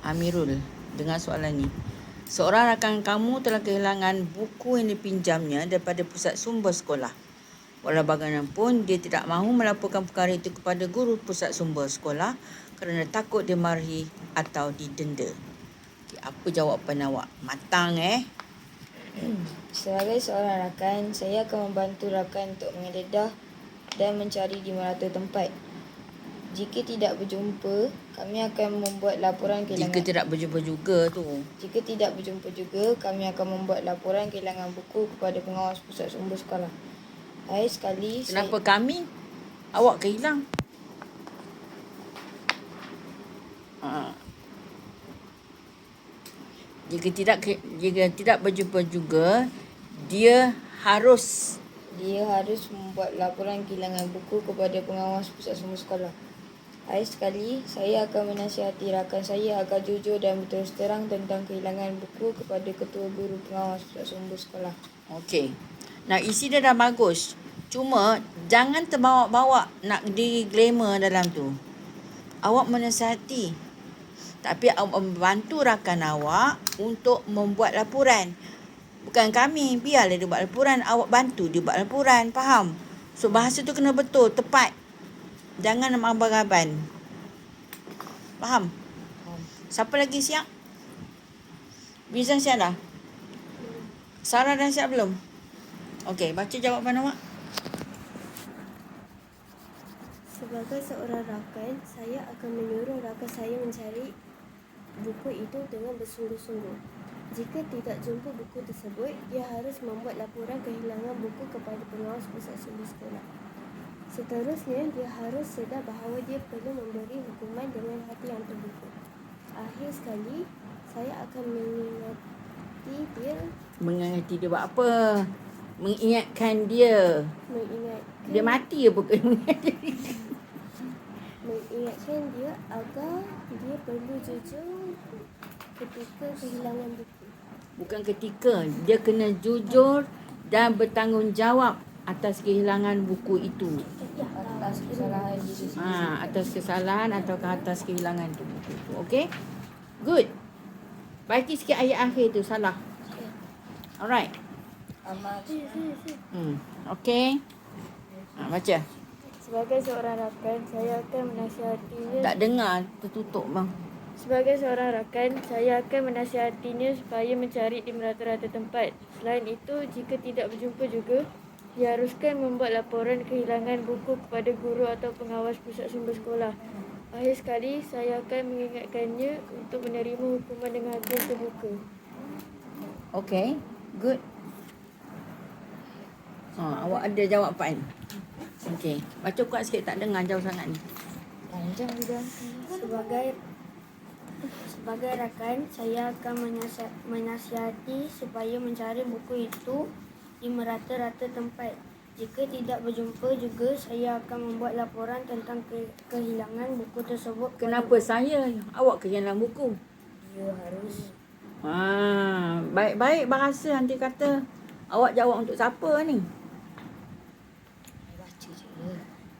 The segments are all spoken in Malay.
Amirul, dengar soalan ni. Seorang rakan kamu telah kehilangan buku yang dipinjamnya daripada pusat sumber sekolah. Walau bagaimanapun, dia tidak mahu melaporkan perkara itu kepada guru pusat sumber sekolah kerana takut dimarahi atau didenda. Okay, apa jawapan awak? Matang Sebagai seorang rakan, saya akan membantu rakan untuk menggeledah dan mencari di merata tempat. Jika tidak berjumpa, kami akan membuat laporan kehilangan. Jika tidak berjumpa juga tu. Jika tidak berjumpa juga, kami akan membuat laporan kehilangan buku kepada pengawas pusat sumber sekolah. Akhir sekali, Kenapa kami? Awak kehilang. Jika tidak berjumpa juga, dia harus membuat laporan kehilangan buku kepada pengawas pusat sumber sekolah. Akhir sekali, saya akan menasihati rakan saya agar jujur dan berterus terang tentang kehilangan buku kepada ketua guru pengawas pusat sumber sekolah. Okey. Nah, isi dia dah bagus. Cuma jangan terbawa-bawa nak di glamour dalam tu. Awak menasihati. Tapi awak membantu rakan awak untuk membuat laporan. Bukan kami. Biarlah dia buat laporan. Awak bantu dia buat laporan. Faham? So, bahasa tu kena betul, tepat. Jangan abang-abang. Faham? Siapa lagi siap? Bizan siap dah? Sarah dah siap belum? Okey, baca jawapan awak. Sebagai seorang rakan, saya akan menyuruh rakan saya mencari buku itu dengan bersungguh-sungguh. Jika tidak jumpa buku tersebut, dia harus membuat laporan kehilangan buku kepada pengawas pusat sumber sekolah. Seterusnya, dia harus sedar bahawa dia perlu memberi hukuman dengan hati yang terbuka. Akhir sekali, saya akan Mengingati dia buat apa? Mengingatkan dia. Dia mati apa ke? Mengingatkan dia agar dia perlu jujur ketika kehilangan buku. Bukan ketika. Dia kena jujur dan bertanggungjawab atas kehilangan buku itu. Atas kesalahan diri sendiri. Atas kesalahan atau atas kehilangan tu buku itu. Okey? Good. Baiki sikit ayat akhir tu, salah. Alright. Okey. Baca. Sebagai seorang rakan, saya akan menasihatinya. Tak dengar, tertutup bang. Sebagai seorang rakan, saya akan menasihatinya supaya mencari di merata-rata tempat. Selain itu, jika tidak berjumpa juga, diharuskan membuat laporan kehilangan buku kepada guru atau pengawas pusat sumber sekolah. Akhir sekali, saya akan mengingatkannya untuk menerima hukuman dengan hati yang terbuka. Okay, good. Awak ada jawapan? Okay, baca kuat sikit, tak dengar jauh sangat ni. Panjang juga. Sebagai rakan, saya akan menasihati supaya mencari buku itu di merata-rata tempat. Jika tidak berjumpa juga, saya akan membuat laporan tentang kehilangan buku tersebut. Kenapa saya? Awak kehilangan buku. Dia harus. Baik-baik bahasa nanti kata. Awak jawab untuk siapa ni? Baca je.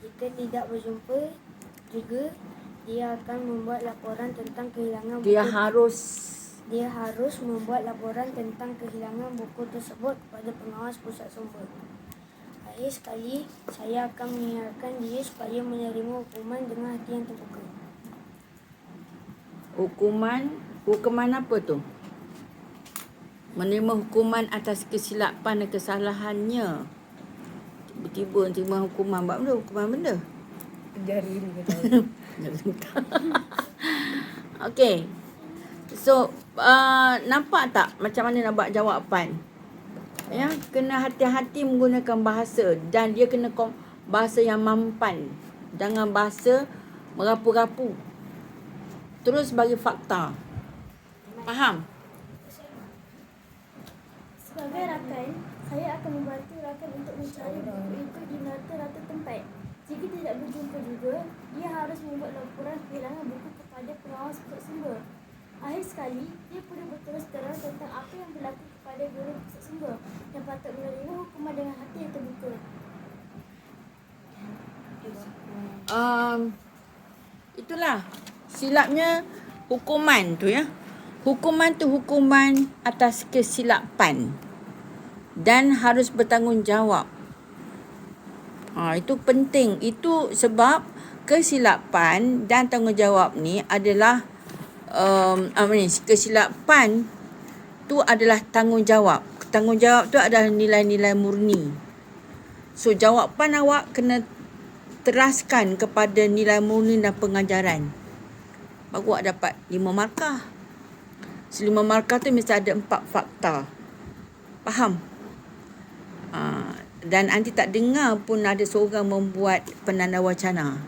Jika tidak berjumpa juga, dia akan membuat laporan tentang kehilangan buku. Dia harus membuat laporan tentang kehilangan buku tersebut kepada pengawas pusat sumber. Akhir sekali, saya akan mengingatkan dia supaya menerima hukuman dengan hati yang terbuka. Hukuman apa tu? Menerima hukuman atas kesilapan dan kesalahannya. Tiba-tiba terima hukuman. Buat benda? Hukuman benda? Jari ni kata. Okay. So, nampak tak macam mana nak buat jawapan? Ya, kena hati-hati menggunakan bahasa dan dia kena bahasa yang mampan. Jangan bahasa merapu-rapu. Terus bagi fakta. Faham? Sebagai rakan, saya akan membantu rakan untuk mencari buku itu di rata-rata tempat. Jika tidak berjumpa juga, dia harus membuat laporan kehilangan buku kepada pengawas pusat sumber. Akhir sekali, dia perlu berterus terang tentang apa yang berlaku kepada guru pusat sumber yang patut menerima hukuman dengan hati yang terbuka. Itulah silapnya hukuman tu ya. Hukuman tu hukuman atas kesilapan dan harus bertanggungjawab. Itu penting. Itu sebab kesilapan dan tanggungjawab ni adalah kesilapan tu adalah tanggungjawab. Tanggungjawab tu adalah nilai-nilai murni. So jawapan awak kena teraskan kepada nilai murni dan pengajaran. Baru awak dapat 5 markah. 5 markah tu mesti ada 4 fakta. Faham? Dan anti tak dengar pun ada seorang membuat penanda wacana.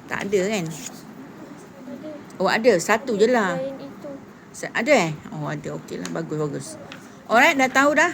Tak ada kan? Oh ada, satu je lah. Lain itu. Ada Oh ada, okey lah. Bagus. Alright, dah tahu dah?